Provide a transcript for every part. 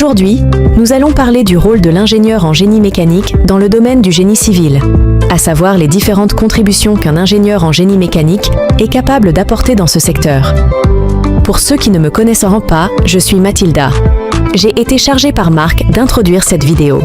Aujourd'hui, nous allons parler du rôle de l'ingénieur en génie mécanique dans le domaine du génie civil, à savoir les différentes contributions qu'un ingénieur en génie mécanique est capable d'apporter dans ce secteur. Pour ceux qui ne me connaissent pas, je suis Mathilda. J'ai été chargée par Marc d'introduire cette vidéo.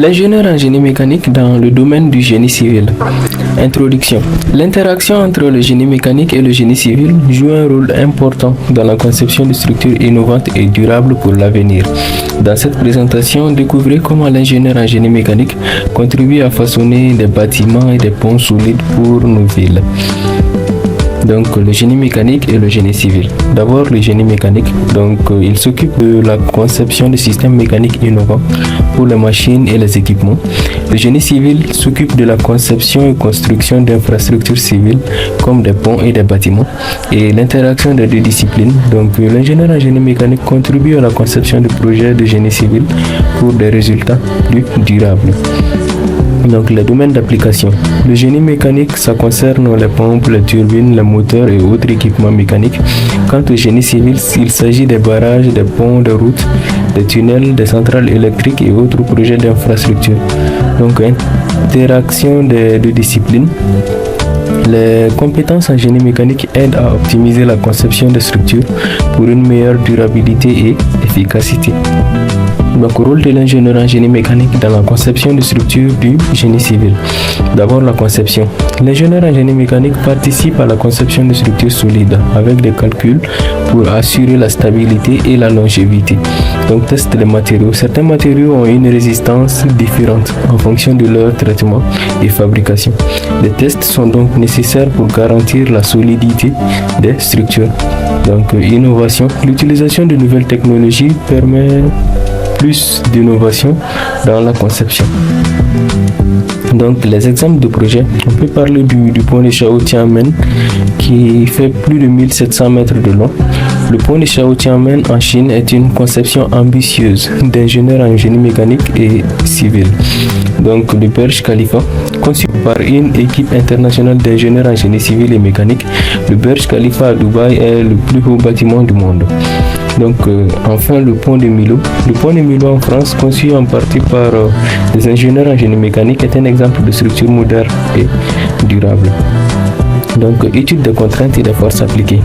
L'ingénieur en génie mécanique dans le domaine du génie civil. Introduction. L'interaction entre le génie mécanique et le génie civil joue un rôle important dans la conception de structures innovantes et durables pour l'avenir. Dans cette présentation, découvrez comment l'ingénieur en génie mécanique contribue à façonner des bâtiments et des ponts solides pour nos villes. Donc le génie mécanique et le génie civil. D'abord le génie mécanique, il s'occupe de la conception de systèmes mécaniques innovants pour les machines et les équipements. Le génie civil s'occupe de la conception et construction d'infrastructures civiles comme des ponts et des bâtiments et l'interaction des deux disciplines. Donc l'ingénieur en génie mécanique contribue à la conception de projets de génie civil pour des résultats plus durables. Donc les domaines d'application. Le génie mécanique, ça concerne les pompes, les turbines, les moteurs et autres équipements mécaniques. Quant au génie civil, il s'agit des barrages, des ponts, des routes, des tunnels, des centrales électriques et autres projets d'infrastructure. Donc interaction des deux disciplines. Les compétences en génie mécanique aident à optimiser la conception des structures pour une meilleure durabilité et efficacité. Donc, rôle de l'ingénieur en génie mécanique dans la conception de structures du génie civil. D'abord, la conception. L'ingénieur en génie mécanique participe à la conception de structures solides avec des calculs pour assurer la stabilité et la longévité. Donc, teste les matériaux. Certains matériaux ont une résistance différente en fonction de leur traitement et fabrication. Les tests sont donc nécessaires pour garantir la solidité des structures. Donc, innovation. L'utilisation de nouvelles technologies permet plus d'innovation dans la conception. Donc les exemples de projets, on peut parler du pont de Chao-Tianmen qui fait plus de 1700 mètres de long. Le pont de Chao-Tianmen en Chine est une conception ambitieuse d'ingénieurs en génie mécanique et civil. Donc le Burj Khalifa, conçu par une équipe internationale d'ingénieurs en génie civil et mécanique, le Burj Khalifa à Dubaï est le plus haut bâtiment du monde. Donc enfin le pont de Milo. Le pont de Milo en France, conçu en partie par des ingénieurs en génie mécanique, est un exemple de structure moderne et durable. Donc étude des contraintes et des forces appliquées.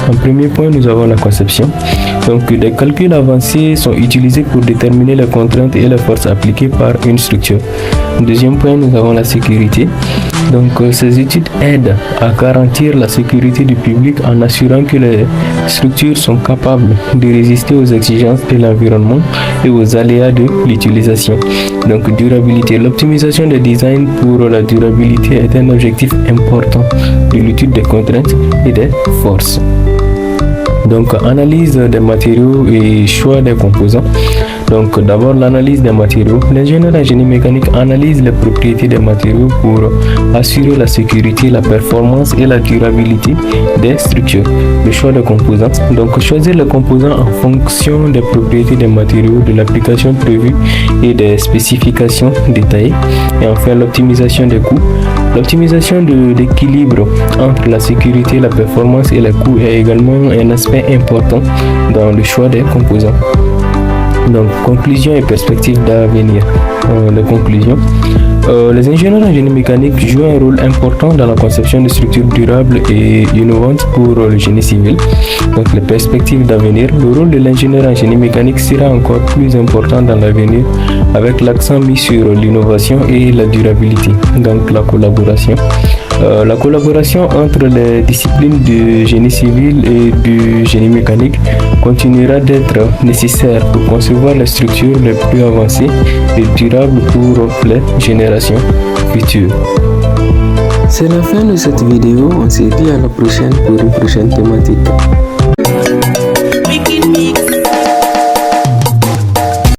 En premier point, nous avons la conception. Donc des calculs avancés sont utilisés pour déterminer les contraintes et les forces appliquées par une structure. Deuxième point, nous avons la sécurité. Donc ces études aident à garantir la sécurité du public en assurant que les structures sont capables de résister aux exigences de l'environnement et aux aléas de l'utilisation. Donc durabilité. L'optimisation des designs pour la durabilité est un objectif important de l'étude des contraintes et des forces. Donc analyse des matériaux et choix des composants. Donc d'abord l'analyse des matériaux. L'ingénieur en génie mécanique analyse les propriétés des matériaux pour assurer la sécurité, la performance et la durabilité des structures. Le choix des composants. Donc choisir les composants en fonction des propriétés des matériaux, de l'application prévue et des spécifications détaillées. Et enfin l'optimisation des coûts. L'optimisation de l'équilibre entre la sécurité, la performance et les coûts est également un aspect important dans le choix des composants. Donc, conclusion et perspectives d'avenir. Les conclusions. Les ingénieurs en génie mécanique jouent un rôle important dans la conception de structures durables et innovantes pour le génie civil. Donc, les perspectives d'avenir. Le rôle de l'ingénieur en génie mécanique sera encore plus important dans l'avenir avec l'accent mis sur l'innovation et la durabilité. Donc, la collaboration. La collaboration entre les disciplines du génie civil et du génie mécanique continuera d'être nécessaire pour concevoir les structures les plus avancées et durables pour les générations futures. C'est la fin de cette vidéo, on se dit à la prochaine pour une prochaine thématique.